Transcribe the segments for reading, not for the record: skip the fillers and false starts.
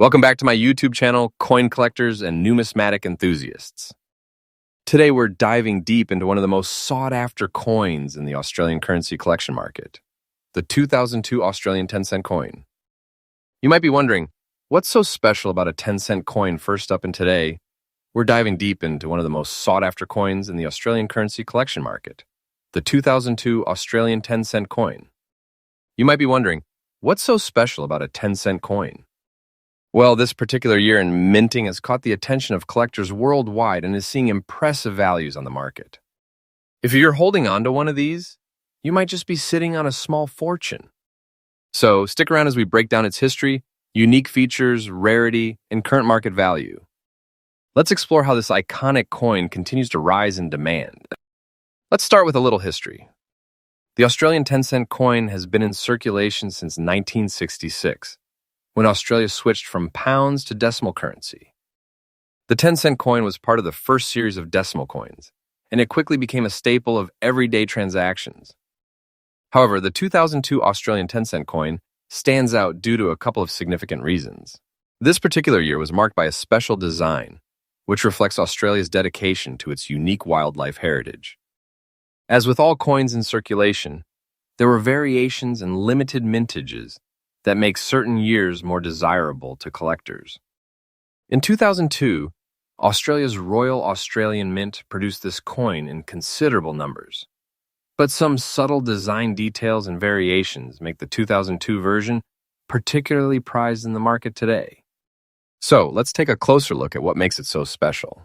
Welcome back to my YouTube channel, Coin Collectors and Numismatic Enthusiasts. Today we're diving deep into one of the most sought-after coins in the Australian currency collection market, the 2002 Australian 10-cent coin. You might be wondering, what's so special about a 10-cent coin? First up, and today, we're diving deep into one of the most sought-after coins in the Australian currency collection market, the 2002 Australian 10-cent coin. You might be wondering, what's so special about a 10-cent coin? Well, this particular year in minting has caught the attention of collectors worldwide and is seeing impressive values on the market. If you're holding on to one of these, you might just be sitting on a small fortune. So stick around as we break down its history, unique features, rarity, and current market value. Let's explore how this iconic coin continues to rise in demand. Let's start with a little history. The Australian 10-cent coin has been in circulation since 1966. When Australia switched from pounds to decimal currency. The 10-cent coin was part of the first series of decimal coins, and it quickly became a staple of everyday transactions. However, the 2002 Australian 10-cent coin stands out due to a couple of significant reasons. This particular year was marked by a special design, which reflects Australia's dedication to its unique wildlife heritage. As with all coins in circulation, there were variations and limited mintages that make certain years more desirable to collectors. In 2002, Australia's Royal Australian Mint produced this coin in considerable numbers. But some subtle design details and variations make the 2002 version particularly prized in the market today. So, let's take a closer look at what makes it so special.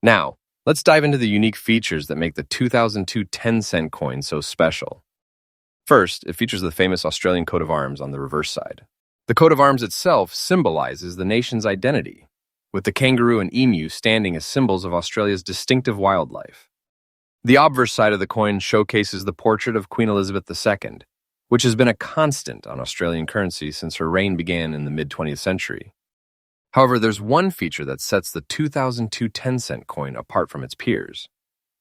Now, let's dive into the unique features that make the 2002 10-cent coin so special. First, it features the famous Australian coat of arms on the reverse side. The coat of arms itself symbolizes the nation's identity, with the kangaroo and emu standing as symbols of Australia's distinctive wildlife. The obverse side of the coin showcases the portrait of Queen Elizabeth II, which has been a constant on Australian currency since her reign began in the mid-20th century. However, there's one feature that sets the 2002 10-cent coin apart from its peers.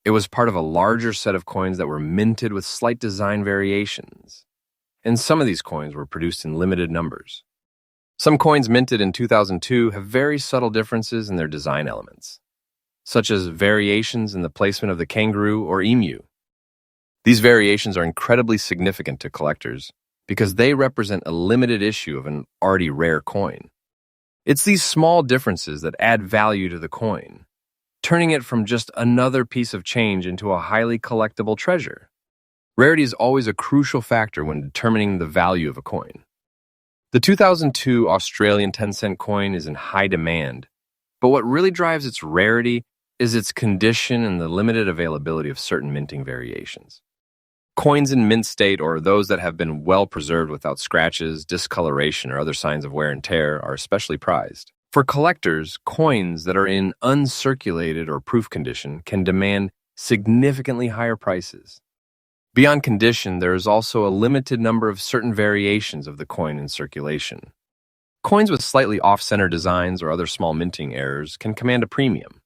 It was part of a larger set of coins that were minted with slight design variations, and some of these coins were produced in limited numbers. Some coins minted in 2002 have very subtle differences in their design elements, such as variations in the placement of the kangaroo or emu. These variations are incredibly significant to collectors because they represent a limited issue of an already rare coin. It's these small differences that add value to the coin, turning it from just another piece of change into a highly collectible treasure. Rarity is always a crucial factor when determining the value of a coin. The 2002 Australian 10-cent coin is in high demand, but what really drives its rarity is its condition and the limited availability of certain minting variations. Coins in mint state, or those that have been well preserved without scratches, discoloration, or other signs of wear and tear, are especially prized. For collectors, coins that are in uncirculated or proof condition can demand significantly higher prices. Beyond condition, there is also a limited number of certain variations of the coin in circulation. Coins with slightly off-center designs or other small minting errors can command a premium.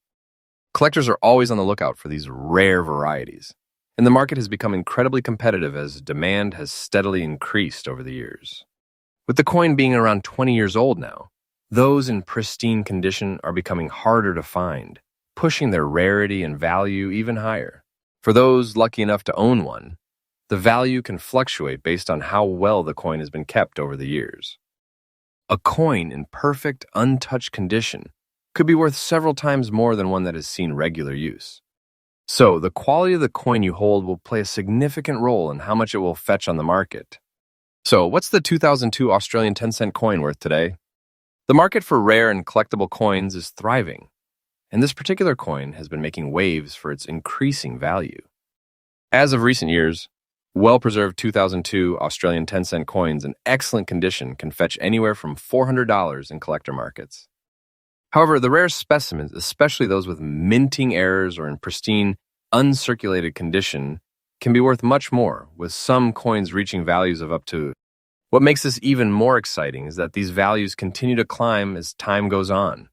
Collectors are always on the lookout for these rare varieties, and the market has become incredibly competitive as demand has steadily increased over the years. With the coin being around 20 years old now, those in pristine condition are becoming harder to find, pushing their rarity and value even higher. For those lucky enough to own one, the value can fluctuate based on how well the coin has been kept over the years. A coin in perfect, untouched condition could be worth several times more than one that has seen regular use. So, the quality of the coin you hold will play a significant role in how much it will fetch on the market. So, what's the 2002 Australian 10-cent coin worth today? The market for rare and collectible coins is thriving, and this particular coin has been making waves for its increasing value. As of recent years, well-preserved 2002 Australian 10-cent coins in excellent condition can fetch anywhere from $400 in collector markets. However, the rare specimens, especially those with minting errors or in pristine, uncirculated condition, can be worth much more, with some coins reaching values of up to. What makes this even more exciting is that these values continue to climb as time goes on.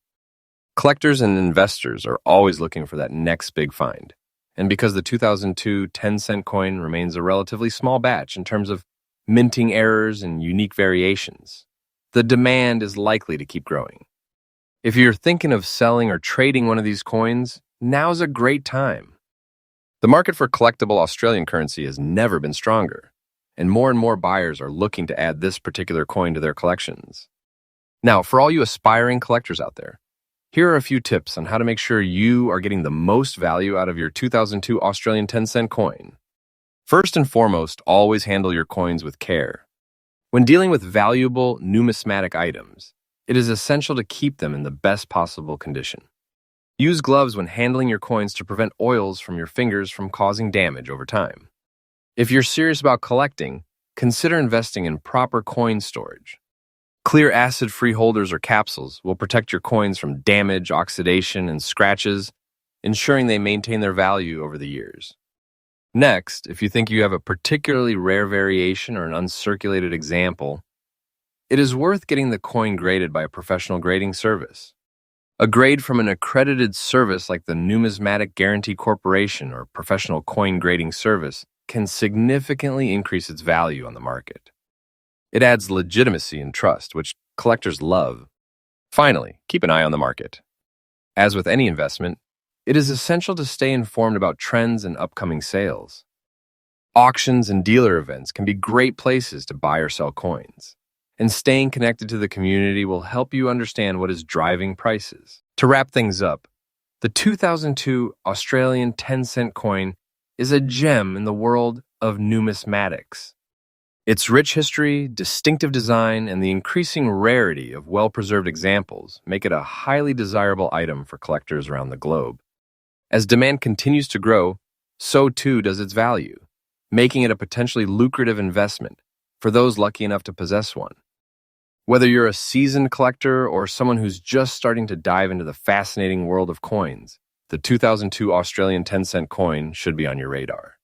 Collectors and investors are always looking for that next big find. And because the 2002 10-cent coin remains a relatively small batch in terms of minting errors and unique variations, the demand is likely to keep growing. If you're thinking of selling or trading one of these coins, now's a great time. The market for collectible Australian currency has never been stronger, and more buyers are looking to add this particular coin to their collections. Now, for all you aspiring collectors out there, here are a few tips on how to make sure you are getting the most value out of your 2002 Australian 10-cent coin. First and foremost, always handle your coins with care. When dealing with valuable numismatic items, it is essential to keep them in the best possible condition. Use gloves when handling your coins to prevent oils from your fingers from causing damage over time. If you're serious about collecting, consider investing in proper coin storage. Clear acid-free holders or capsules will protect your coins from damage, oxidation, and scratches, ensuring they maintain their value over the years. Next, if you think you have a particularly rare variation or an uncirculated example, it is worth getting the coin graded by a professional grading service. A grade from an accredited service like the Numismatic Guarantee Corporation or Professional Coin Grading Service can significantly increase its value on the market. It adds legitimacy and trust, which collectors love. Finally, keep an eye on the market. As with any investment, it is essential to stay informed about trends and upcoming sales. Auctions and dealer events can be great places to buy or sell coins, and staying connected to the community will help you understand what is driving prices. To wrap things up, the 2002 Australian 10-cent coin is a gem in the world of numismatics. Its rich history, distinctive design, and the increasing rarity of well-preserved examples make it a highly desirable item for collectors around the globe. As demand continues to grow, so too does its value, making it a potentially lucrative investment for those lucky enough to possess one. Whether you're a seasoned collector or someone who's just starting to dive into the fascinating world of coins, the 2002 Australian 10-cent coin should be on your radar.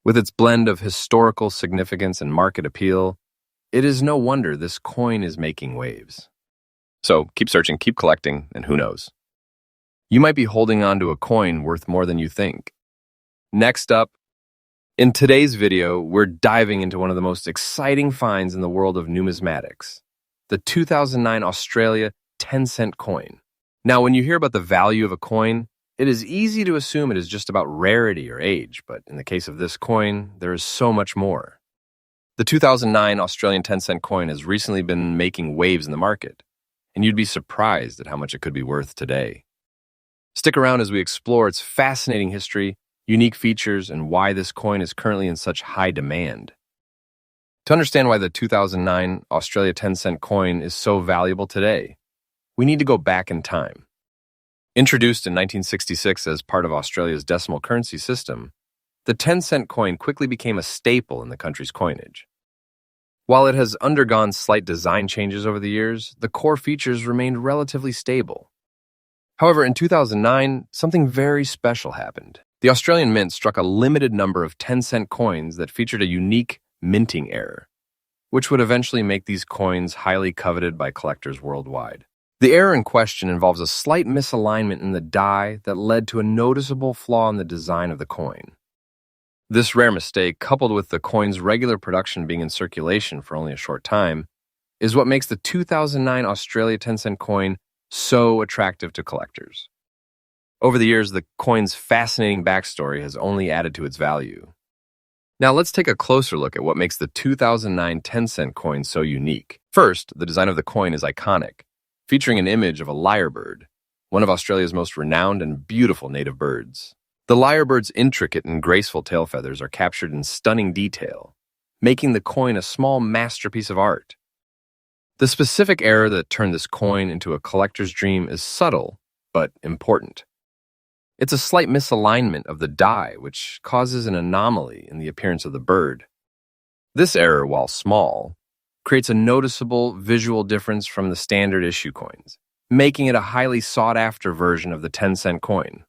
With its blend of historical significance and market appeal, it is no wonder this coin is making waves. So keep searching, keep collecting, and who knows? You might be holding on to a coin worth more than you think. Next up, in today's video, we're diving into one of the most exciting finds in the world of numismatics, the 2009 Australia 10-cent coin. Now, when you hear about the value of a coin, it is easy to assume it is just about rarity or age, but in the case of this coin, there is so much more. The 2009 Australian 10-cent coin has recently been making waves in the market, and you'd be surprised at how much it could be worth today. Stick around as we explore its fascinating history, unique features, and why this coin is currently in such high demand. To understand why the 2009 Australia 10-cent coin is so valuable today, we need to go back in time. Introduced in 1966 as part of Australia's decimal currency system, the 10-cent coin quickly became a staple in the country's coinage. While it has undergone slight design changes over the years, the core features remained relatively stable. However, in 2009, something very special happened. The Australian Mint struck a limited number of 10-cent coins that featured a unique minting error, which would eventually make these coins highly coveted by collectors worldwide. The error in question involves a slight misalignment in the die that led to a noticeable flaw in the design of the coin. This rare mistake, coupled with the coin's regular production being in circulation for only a short time, is what makes the 2009 Australia 10-cent coin so attractive to collectors. Over the years, the coin's fascinating backstory has only added to its value. Now let's take a closer look at what makes the 2009 10-cent coin so unique. First, the design of the coin is iconic, featuring an image of a lyrebird, one of Australia's most renowned and beautiful native birds. The lyrebird's intricate and graceful tail feathers are captured in stunning detail, making the coin a small masterpiece of art. The specific error that turned this coin into a collector's dream is subtle, but important. It's a slight misalignment of the die, which causes an anomaly in the appearance of the bird. This error, while small, creates a noticeable visual difference from the standard issue coins, making it a highly sought-after version of the 10-cent coin.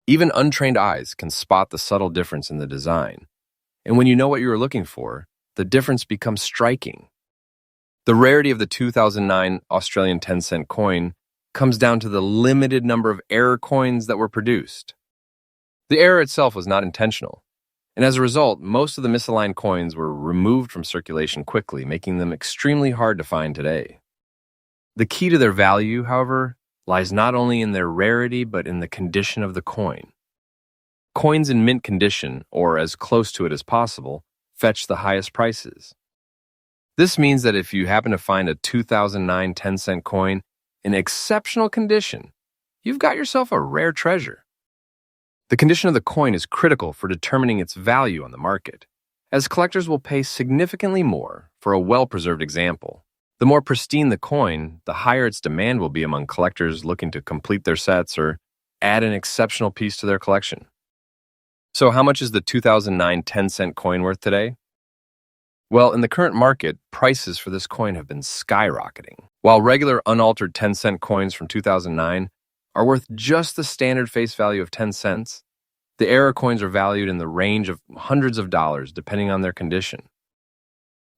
Even untrained eyes can spot the subtle difference in the design, and when you know what you are looking for, the difference becomes striking. The rarity of the 2009 Australian 10-cent coin comes down to the limited number of error coins that were produced. The error itself was not intentional. And as a result, most of the misaligned coins were removed from circulation quickly, making them extremely hard to find today. The key to their value, however, lies not only in their rarity but in the condition of the coin. Coins in mint condition, or as close to it as possible, fetch the highest prices. This means that if you happen to find a 2009 10-cent coin in exceptional condition, you've got yourself a rare treasure. The condition of the coin is critical for determining its value on the market, as collectors will pay significantly more for a well-preserved example. The more pristine the coin, the higher its demand will be among collectors looking to complete their sets or add an exceptional piece to their collection. So how much is the 2009 10-cent coin worth today? Well, in the current market, prices for this coin have been skyrocketing. While regular unaltered 10-cent coins from 2009 are worth just the standard face value of 10 cents, the error coins are valued in the range of hundreds of dollars depending on their condition.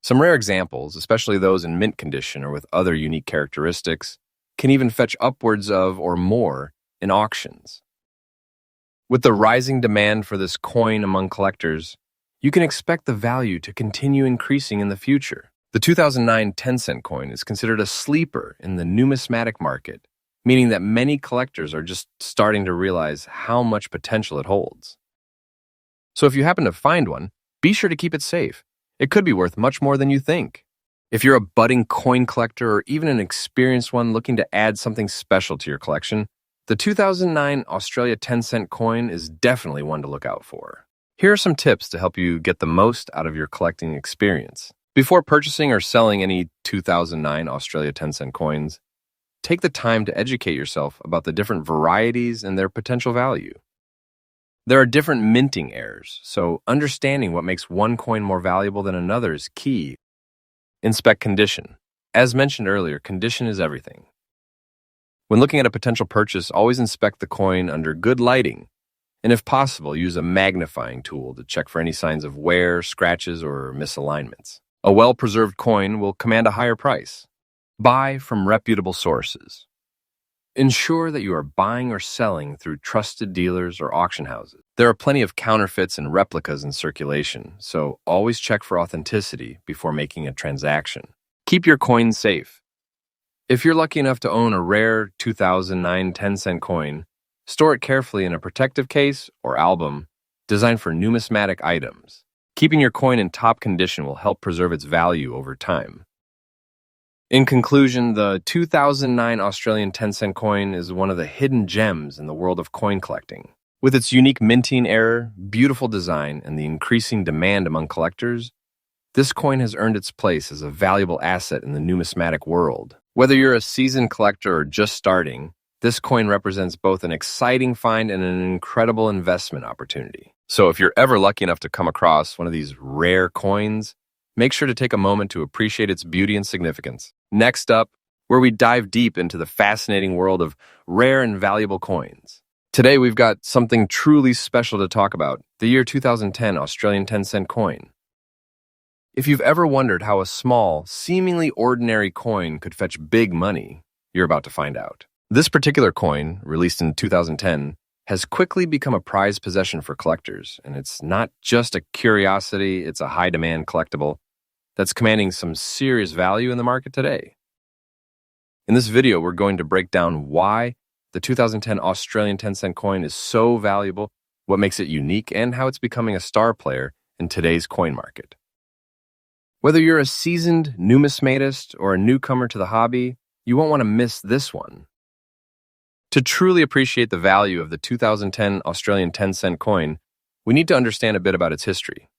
Some rare examples, especially those in mint condition or with other unique characteristics, can even fetch upwards of or more in auctions. With the rising demand for this coin among collectors, you can expect the value to continue increasing in the future. The 2009 10-cent coin is considered a sleeper in the numismatic market, meaning that many collectors are just starting to realize how much potential it holds. So if you happen to find one, be sure to keep it safe. It could be worth much more than you think. If you're a budding coin collector or even an experienced one looking to add something special to your collection, the 2009 Australia 10-cent coin is definitely one to look out for. Here are some tips to help you get the most out of your collecting experience. Before purchasing or selling any 2009 Australia 10-cent coins, take the time to educate yourself about the different varieties and their potential value. There are different minting errors, so understanding what makes one coin more valuable than another is key. Inspect condition. As mentioned earlier, condition is everything. When looking at a potential purchase, always inspect the coin under good lighting, and if possible, use a magnifying tool to check for any signs of wear, scratches, or misalignments. A well-preserved coin will command a higher price. Buy from reputable sources. Ensure that you are buying or selling through trusted dealers or auction houses. There are plenty of counterfeits and replicas in circulation, so always check for authenticity before making a transaction. Keep your coins safe. If you're lucky enough to own a rare 2009 10-cent coin, store it carefully in a protective case or album designed for numismatic items. Keeping your coin in top condition will help preserve its value over time. In conclusion, the 2009 Australian 10-cent coin is one of the hidden gems in the world of coin collecting. With its unique minting error, beautiful design, and the increasing demand among collectors, this coin has earned its place as a valuable asset in the numismatic world. Whether you're a seasoned collector or just starting, this coin represents both an exciting find and an incredible investment opportunity. So if you're ever lucky enough to come across one of these rare coins, make sure to take a moment to appreciate its beauty and significance. Next up, where we dive deep into the fascinating world of rare and valuable coins. Today, we've got something truly special to talk about, the year 2010 Australian 10-cent coin. If you've ever wondered how a small, seemingly ordinary coin could fetch big money, you're about to find out. This particular coin, released in 2010, has quickly become a prized possession for collectors, and it's not just a curiosity, it's a high-demand collectible that's commanding some serious value in the market today. In this video, we're going to break down why the 2010 Australian 10-cent coin is so valuable, what makes it unique, and how it's becoming a star player in today's coin market. Whether you're a seasoned numismatist or a newcomer to the hobby, you won't want to miss this one. To truly appreciate the value of the 2010 Australian 10-cent coin, we need to understand a bit about its history.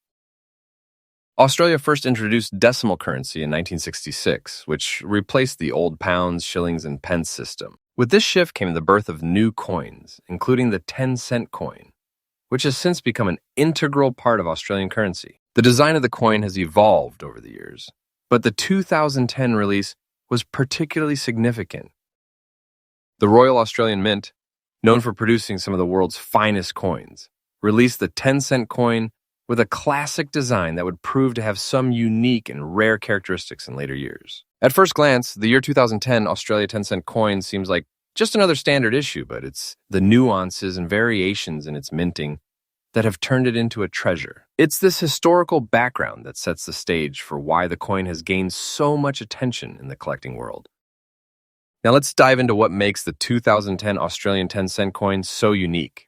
Australia first introduced decimal currency in 1966, which replaced the old pounds, shillings, and pence system. With this shift came the birth of new coins, including the 10-cent coin, which has since become an integral part of Australian currency. The design of the coin has evolved over the years, but the 2010 release was particularly significant. The Royal Australian Mint, known for producing some of the world's finest coins, released the 10-cent coin with a classic design that would prove to have some unique and rare characteristics in later years. At first glance, the year 2010 Australia 10-cent coin seems like just another standard issue, but it's the nuances and variations in its minting that have turned it into a treasure. It's this historical background that sets the stage for why the coin has gained so much attention in the collecting world. Now let's dive into what makes the 2010 Australian 10-cent coin so unique.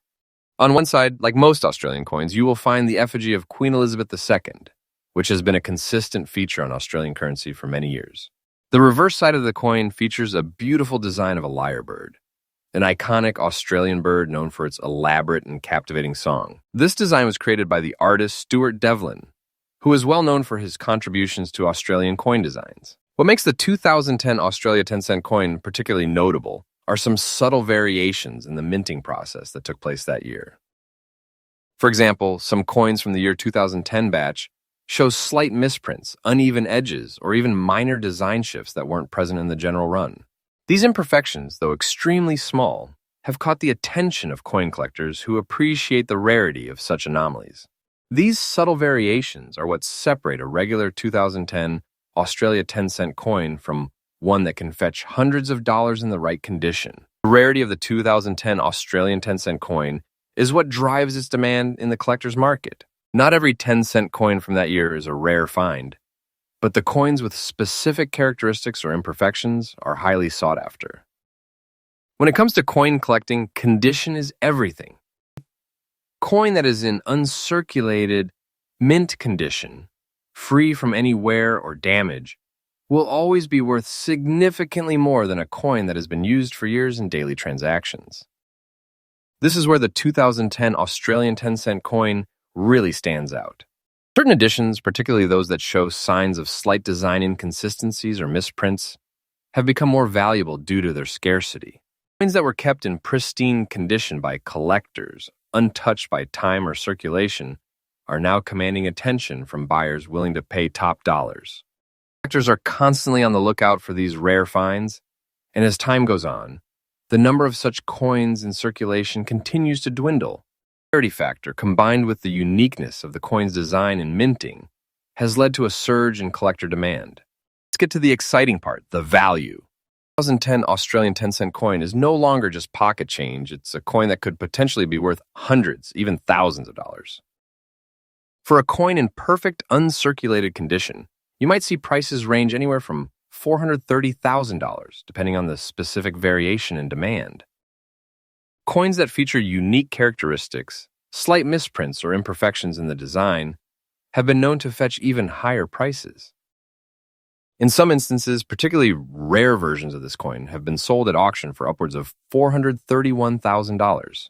On one side, like most Australian coins, you will find the effigy of Queen Elizabeth II, which has been a consistent feature on Australian currency for many years. The reverse side of the coin features a beautiful design of a lyrebird, an iconic Australian bird known for its elaborate and captivating song. This design was created by the artist Stuart Devlin, who is well known for his contributions to Australian coin designs. What makes the 2010 Australia 10-cent coin particularly notable are some subtle variations in the minting process that took place that year. For example, some coins from the year 2010 batch show slight misprints, uneven edges, or even minor design shifts that weren't present in the general run. These imperfections, though extremely small, have caught the attention of coin collectors who appreciate the rarity of such anomalies. These subtle variations are what separate a regular 2010 Australia 10-cent coin from one that can fetch hundreds of dollars in the right condition. The rarity of the 2010 Australian 10-cent coin is what drives its demand in the collector's market. Not every 10-cent coin from that year is a rare find, but the coins with specific characteristics or imperfections are highly sought after. When it comes to coin collecting, condition is everything. Coin that is in uncirculated, mint condition, free from any wear or damage, will always be worth significantly more than a coin that has been used for years in daily transactions. This is where the 2010 Australian 10-cent coin really stands out. Certain editions, particularly those that show signs of slight design inconsistencies or misprints, have become more valuable due to their scarcity. Coins that were kept in pristine condition by collectors, untouched by time or circulation, are now commanding attention from buyers willing to pay top dollars. Collectors are constantly on the lookout for these rare finds, and as time goes on, the number of such coins in circulation continues to dwindle. The rarity factor, combined with the uniqueness of the coin's design and minting, has led to a surge in collector demand. Let's get to the exciting part, the value. The 2010 Australian 10-cent coin is no longer just pocket change, it's a coin that could potentially be worth hundreds, even thousands of dollars. For a coin in perfect, uncirculated condition, you might see prices range anywhere from $430,000, depending on the specific variation in demand. Coins that feature unique characteristics, slight misprints or imperfections in the design, have been known to fetch even higher prices. In some instances, particularly rare versions of this coin have been sold at auction for upwards of $431,000.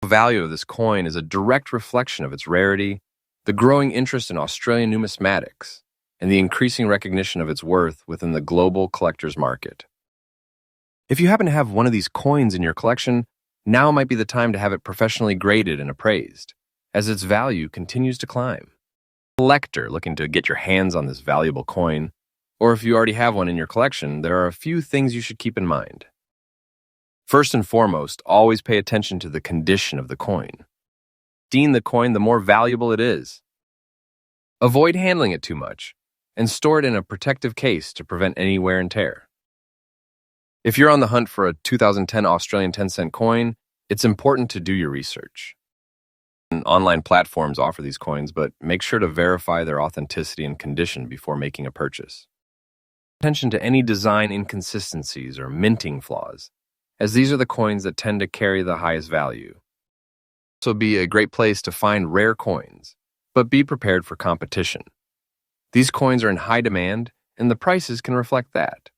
The value of this coin is a direct reflection of its rarity, the growing interest in Australian numismatics, and the increasing recognition of its worth within the global collector's market. If you happen to have one of these coins in your collection, now might be the time to have it professionally graded and appraised, as its value continues to climb. Collector looking to get your hands on this valuable coin, or if you already have one in your collection, there are a few things you should keep in mind. First and foremost, always pay attention to the condition of the coin. Deem the coin, the more valuable it is. Avoid handling it too much, and store it in a protective case to prevent any wear and tear. If you're on the hunt for a 2010 Australian 10-cent coin, it's important to do your research. Online platforms offer these coins, but make sure to verify their authenticity and condition before making a purchase. Pay attention to any design inconsistencies or minting flaws, as these are the coins that tend to carry the highest value. This will be a great place to find rare coins, but be prepared for competition. These coins are in high demand, and the prices can reflect that.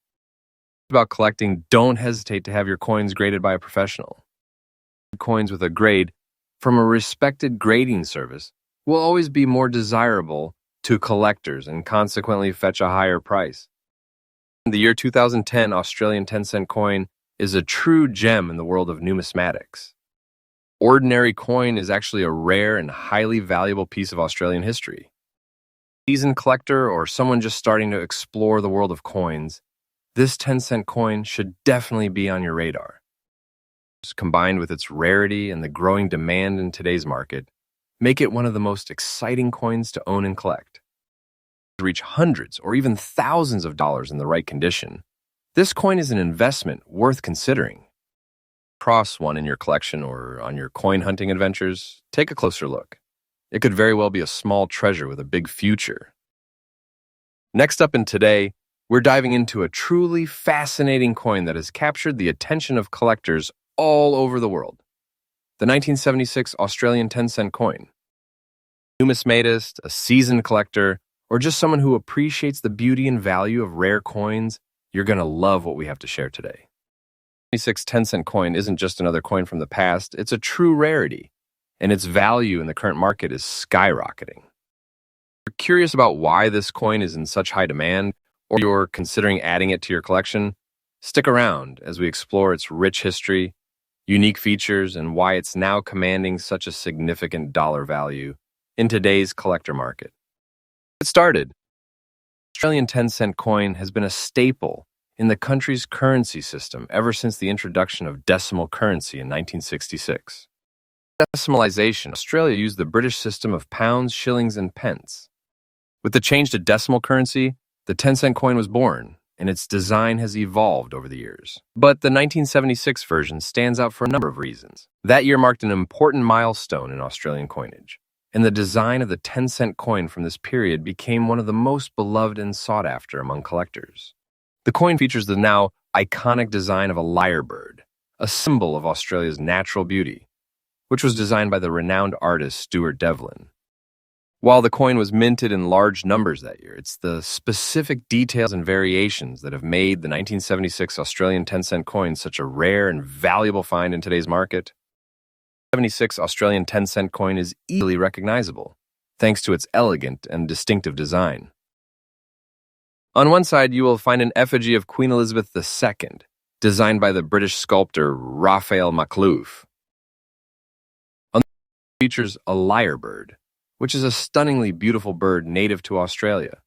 About collecting, don't hesitate to have your coins graded by a professional. Coins with a grade from a respected grading service will always be more desirable to collectors and consequently fetch a higher price. The year 2010 Australian 10-cent coin is a true gem in the world of numismatics. Ordinary coin is actually a rare and highly valuable piece of Australian history. A seasoned collector or someone just starting to explore the world of coins, this 10-cent coin should definitely be on your radar. Combined with its rarity and the growing demand in today's market, make it one of the most exciting coins to own and collect. To reach hundreds or even thousands of dollars in the right condition, this coin is an investment worth considering. Cross one in your collection or on your coin hunting adventures, take a closer look. It could very well be a small treasure with a big future. Next up in Today, we're diving into a truly fascinating coin that has captured the attention of collectors all over the world. The 1976 Australian 10-cent coin. Numismatist, a seasoned collector, or just someone who appreciates the beauty and value of rare coins, you're going to love what we have to share today. The 76 10-cent coin isn't just another coin from the past, it's a true rarity, and its value in the current market is skyrocketing. If you're curious about why this coin is in such high demand, or you're considering adding it to your collection, stick around as we explore its rich history, unique features, and why it's now commanding such a significant dollar value in today's collector market. It started. The Australian 10-cent coin has been a staple in the country's currency system ever since the introduction of decimal currency in 1966. Decimalization, Australia used the British system of pounds, shillings, and pence. With the change to decimal currency, the 10-cent coin was born, and its design has evolved over the years. But the 1976 version stands out for a number of reasons. That year marked an important milestone in Australian coinage, and the design of the 10-cent coin from this period became one of the most beloved and sought after among collectors. The coin features the now iconic design of a lyrebird, a symbol of Australia's natural beauty, which was designed by the renowned artist Stuart Devlin. While the coin was minted in large numbers that year, it's the specific details and variations that have made the 1976 Australian 10-cent coin such a rare and valuable find in today's market. The 1976 Australian 10-cent coin is easily recognizable, thanks to its elegant and distinctive design. On one side, you will find an effigy of Queen Elizabeth II, designed by the British sculptor Raphael Maklouf. On the other, it features a lyrebird, which is a stunningly beautiful bird native to Australia.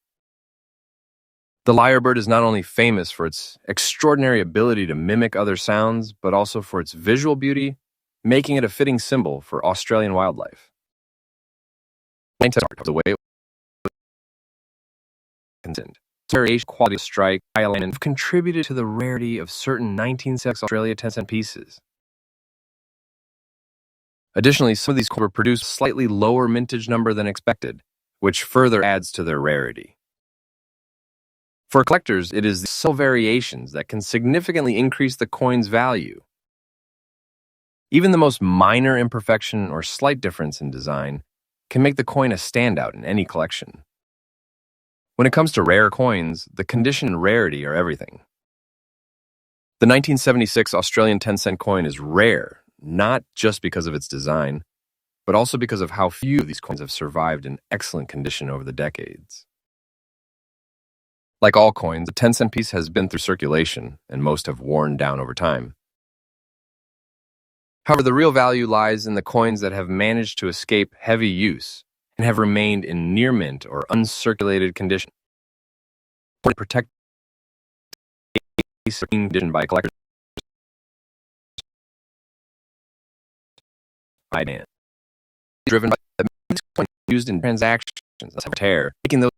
The lyrebird is not only famous for its extraordinary ability to mimic other sounds, but also for its visual beauty, making it a fitting symbol for Australian wildlife. The way it was variation, quality of strike, alignment have contributed to the rarity of certain 1976 Australia 10-cent pieces. Additionally, some of these coins were produced a slightly lower mintage number than expected, which further adds to their rarity. For collectors, it is these subtle variations that can significantly increase the coin's value. Even the most minor imperfection or slight difference in design can make the coin a standout in any collection. When it comes to rare coins, the condition and rarity are everything. The 1976 Australian 10-cent coin is rare, not just because of its design, but also because of how few of these coins have survived in excellent condition over the decades. Like all coins, the 10-cent piece has been through circulation, and most have worn down over time. However, the real value lies in the coins that have managed to escape heavy use and have remained in near mint or uncirculated condition. Protect condition by collectors. Driven by the coin used in transactions, tear, making those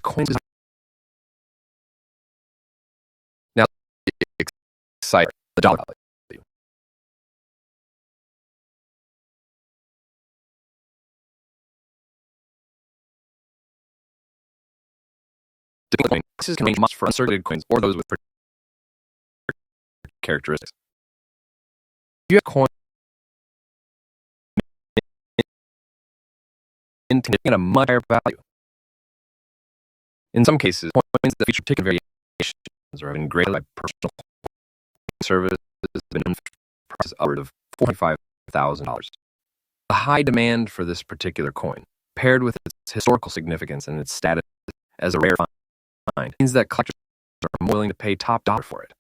coins. Now, excite the dollar value. Prices can range much for uncirculated coins or those with characteristics. If you have coin in condition at a much higher value. In some cases, coins that feature particular variations or have been graded by personal service has been prices upward of $45,000. The high demand for this particular coin, paired with its historical significance and its status as a rare find, means that collectors are more willing to pay top dollar for it.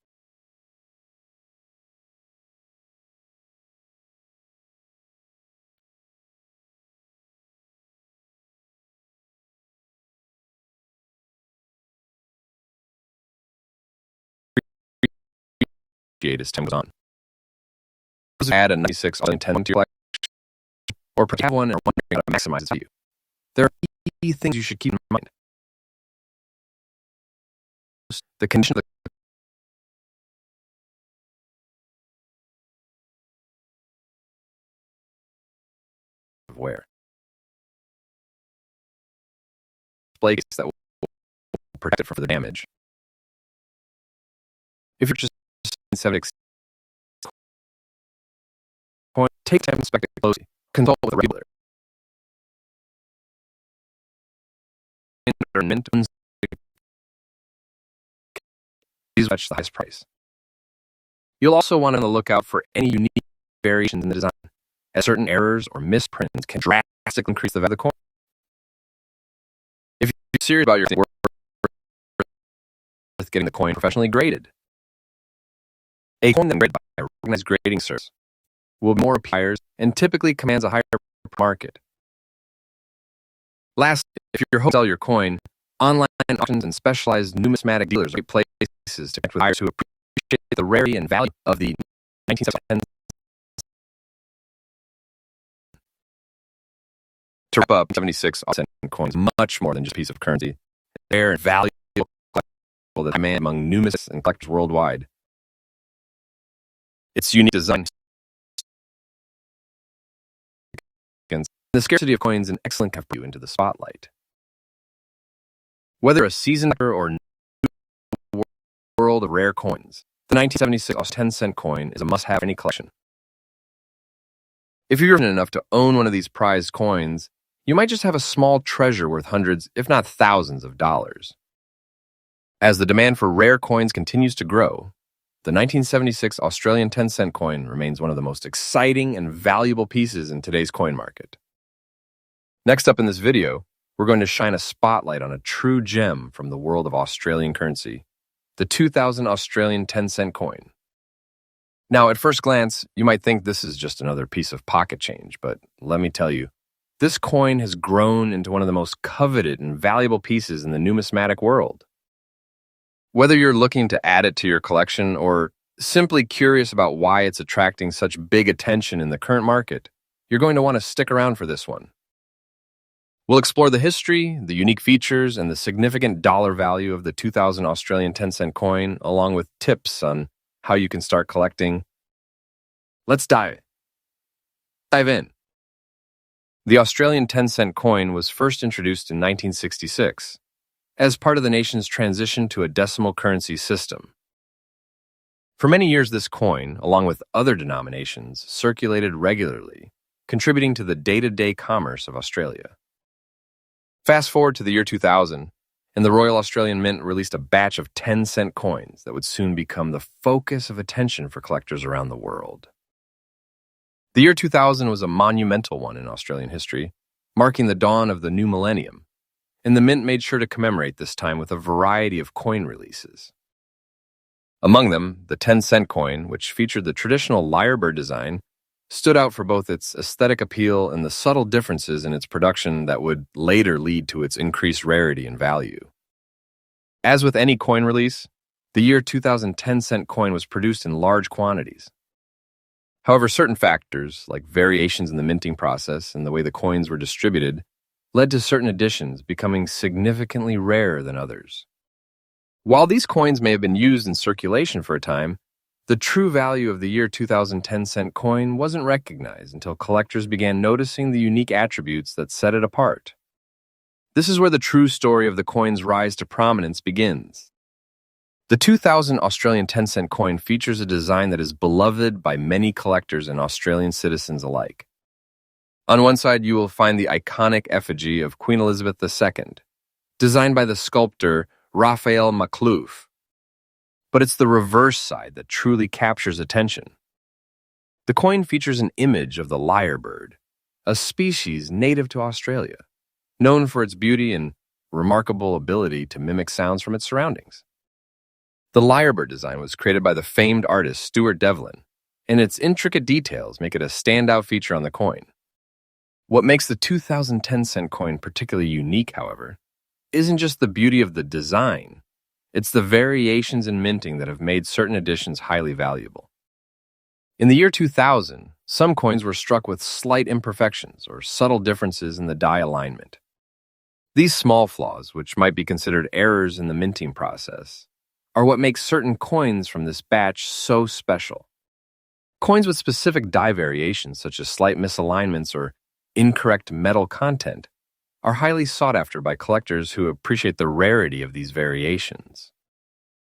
As time goes on. Add a 96 10 to your collection, or have one and wondering how to maximize its value. there are key things you should keep in mind. The condition of the wear. Display case that will protect it from further damage. If you're just 76 coin, take time to inspect it closely. Consult with a regular. These match the highest price. You'll also want to look out for any unique variations in the design, as certain errors or misprints can drastically increase the value of the coin. If you're serious about your thing, worth getting the coin professionally graded. A coin then graded by a recognized grading service will be more appears and typically commands a higher market. Last, if you're hoping to sell your coin, online auctions and specialized numismatic dealers are great places to connect with buyers who appreciate the rarity and value of the 1970s. To wrap up, 76 cent coins much more than just a piece of currency. They're valuable that demand among numismatists and collectors worldwide. Its unique design, and the scarcity of coins, an excellent have you into the spotlight. Whether a seasoned collector or new world of rare coins, the 1976 10-cent coin is a must-have in any collection. If you're fortunate enough to own one of these prized coins, you might just have a small treasure worth hundreds, if not thousands of dollars. As the demand for rare coins continues to grow, the 1976 Australian 10-cent coin remains one of the most exciting and valuable pieces in today's coin market. Next up in this video, we're going to shine a spotlight on a true gem from the world of Australian currency, the 2000 Australian 10-cent coin. Now, at first glance, you might think this is just another piece of pocket change, but let me tell you, this coin has grown into one of the most coveted and valuable pieces in the numismatic world. Whether you're looking to add it to your collection or simply curious about why it's attracting such big attention in the current market, you're going to want to stick around for this one. We'll explore the history, the unique features, and the significant dollar value of the 2000 Australian 10-cent coin, along with tips on how you can start collecting. Let's dive in. The Australian 10-cent coin was first introduced in 1966 as part of the nation's transition to a decimal currency system. For many years, this coin, along with other denominations, circulated regularly, contributing to the day-to-day commerce of Australia. Fast forward to the year 2000, and the Royal Australian Mint released a batch of 10-cent coins that would soon become the focus of attention for collectors around the world. The year 2000 was a monumental one in Australian history, marking the dawn of the new millennium, and the Mint made sure to commemorate this time with a variety of coin releases. Among them, the 10-cent coin, which featured the traditional lyrebird design, stood out for both its aesthetic appeal and the subtle differences in its production that would later lead to its increased rarity and value. As with any coin release, the year 2000 10-cent coin was produced in large quantities. However, certain factors, like variations in the minting process and the way the coins were distributed, led to certain editions becoming significantly rarer than others. While these coins may have been used in circulation for a time, the true value of the year 2000 10-cent coin wasn't recognized until collectors began noticing the unique attributes that set it apart. This is where the true story of the coin's rise to prominence begins. The 2000 Australian 10-cent coin features a design that is beloved by many collectors and Australian citizens alike. On one side, you will find the iconic effigy of Queen Elizabeth II, designed by the sculptor Raphael Maklouf. But it's the reverse side that truly captures attention. The coin features an image of the lyrebird, a species native to Australia, known for its beauty and remarkable ability to mimic sounds from its surroundings. The lyrebird design was created by the famed artist Stuart Devlin, and its intricate details make it a standout feature on the coin. What makes the 2000 10-cent coin particularly unique, however, isn't just the beauty of the design, it's the variations in minting that have made certain editions highly valuable. In the year 2000, some coins were struck with slight imperfections or subtle differences in the die alignment, These small flaws, which might be considered errors in the minting process, are what makes certain coins from this batch so special. Coins with specific die variations, such as slight misalignments or incorrect metal content, are highly sought after by collectors who appreciate the rarity of these variations.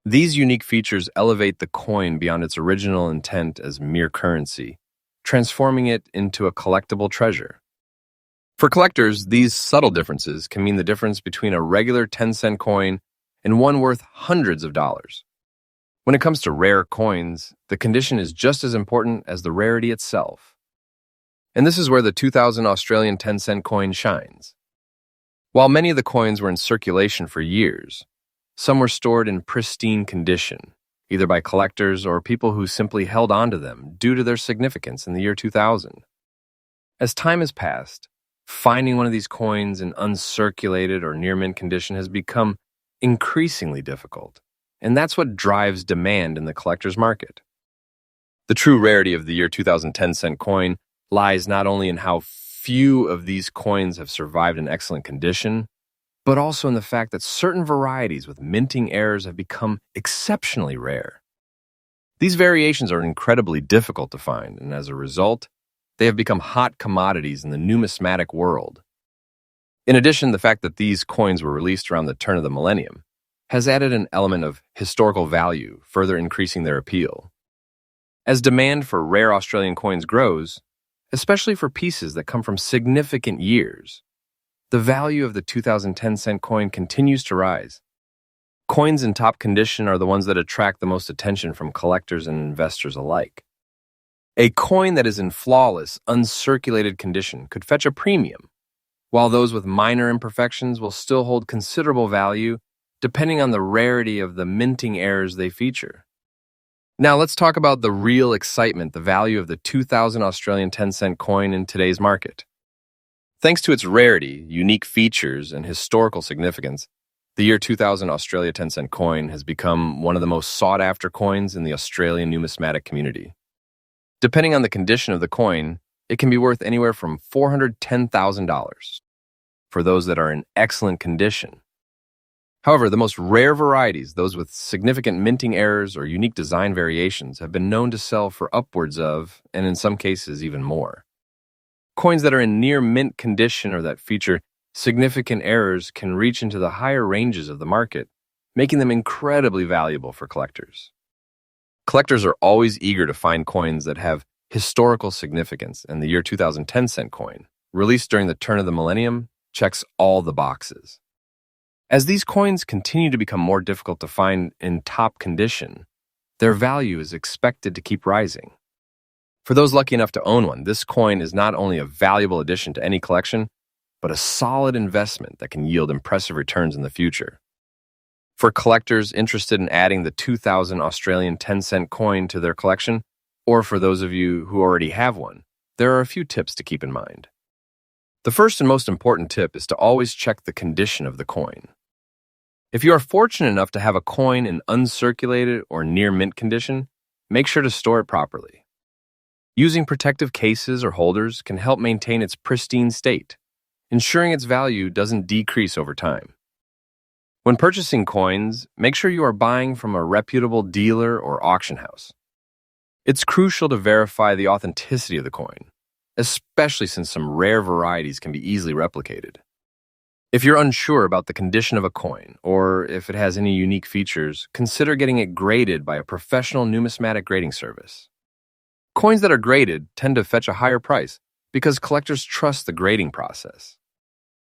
These unique features elevate the coin beyond its original intent as mere currency, transforming it into a collectible treasure. For collectors, these subtle differences can mean the difference between a regular 10-cent coin and one worth hundreds of dollars. When it comes to rare coins, the condition is just as important as the rarity itself. And this is where the 2000 Australian 10-cent coin shines. While many of the coins were in circulation for years, some were stored in pristine condition, either by collectors or people who simply held on to them due to their significance in the year 2000. As time has passed, finding one of these coins in uncirculated or near-mint condition has become increasingly difficult, and that's what drives demand in the collector's market. The true rarity of the year 2010 cent coin lies not only in how few of these coins have survived in excellent condition, but also in the fact that certain varieties with minting errors have become exceptionally rare. These variations are incredibly difficult to find, and as a result, they have become hot commodities in the numismatic world. In addition, the fact that these coins were released around the turn of the millennium has added an element of historical value, further increasing their appeal. As demand for rare Australian coins grows, especially for pieces that come from significant years, the value of the 2010 cent coin continues to rise. Coins in top condition are the ones that attract the most attention from collectors and investors alike. A coin that is in flawless, uncirculated condition could fetch a premium, while those with minor imperfections will still hold considerable value depending on the rarity of the minting errors they feature. Now let's talk about the real excitement, the value of the 2000 Australian 10-cent coin in today's market. Thanks to its rarity, unique features, and historical significance, the year 2000 Australia 10-cent coin has become one of the most sought-after coins in the Australian numismatic community. Depending on the condition of the coin, it can be worth anywhere from $410,000 for those that are in excellent condition. However, the most rare varieties, those with significant minting errors or unique design variations, have been known to sell for upwards of, and in some cases, even more. Coins that are in near mint condition or that feature significant errors can reach into the higher ranges of the market, making them incredibly valuable for collectors. Collectors are always eager to find coins that have historical significance, and the year 2010 cent coin, released during the turn of the millennium, checks all the boxes. As these coins continue to become more difficult to find in top condition, their value is expected to keep rising. For those lucky enough to own one, this coin is not only a valuable addition to any collection, but a solid investment that can yield impressive returns in the future. For collectors interested in adding the 2000 Australian 10-cent coin to their collection, or for those of you who already have one, there are a few tips to keep in mind. The first and most important tip is to always check the condition of the coin. If you are fortunate enough to have a coin in uncirculated or near mint condition, make sure to store it properly. Using protective cases or holders can help maintain its pristine state, ensuring its value doesn't decrease over time. When purchasing coins, make sure you are buying from a reputable dealer or auction house. It's crucial to verify the authenticity of the coin, especially since some rare varieties can be easily replicated. If you're unsure about the condition of a coin, or if it has any unique features, consider getting it graded by a professional numismatic grading service. Coins that are graded tend to fetch a higher price because collectors trust the grading process.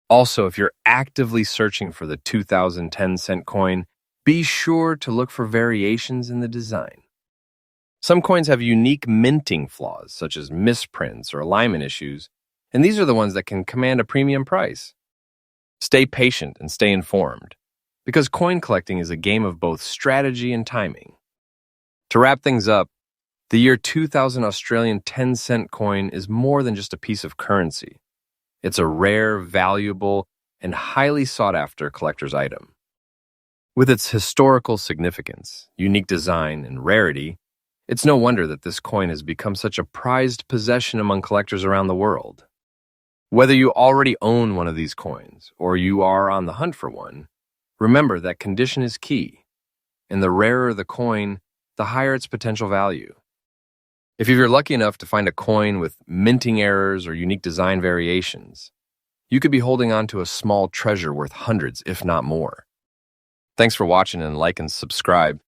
Also, if you're actively searching for the 2010 cent coin, be sure to look for variations in the design. Some coins have unique minting flaws, such as misprints or alignment issues, and these are the ones that can command a premium price. Stay patient and stay informed, because coin collecting is a game of both strategy and timing. To wrap things up, the year 2000 Australian 10-cent coin is more than just a piece of currency. It's a rare, valuable, and highly sought-after collector's item. With its historical significance, unique design, and rarity, it's no wonder that this coin has become such a prized possession among collectors around the world. Whether you already own one of these coins or you are on the hunt for one, remember that condition is key, and the rarer the coin, the higher its potential value. If you're lucky enough to find a coin with minting errors or unique design variations, you could be holding on to a small treasure worth hundreds, if not more. Thanks for watching, and like and subscribe.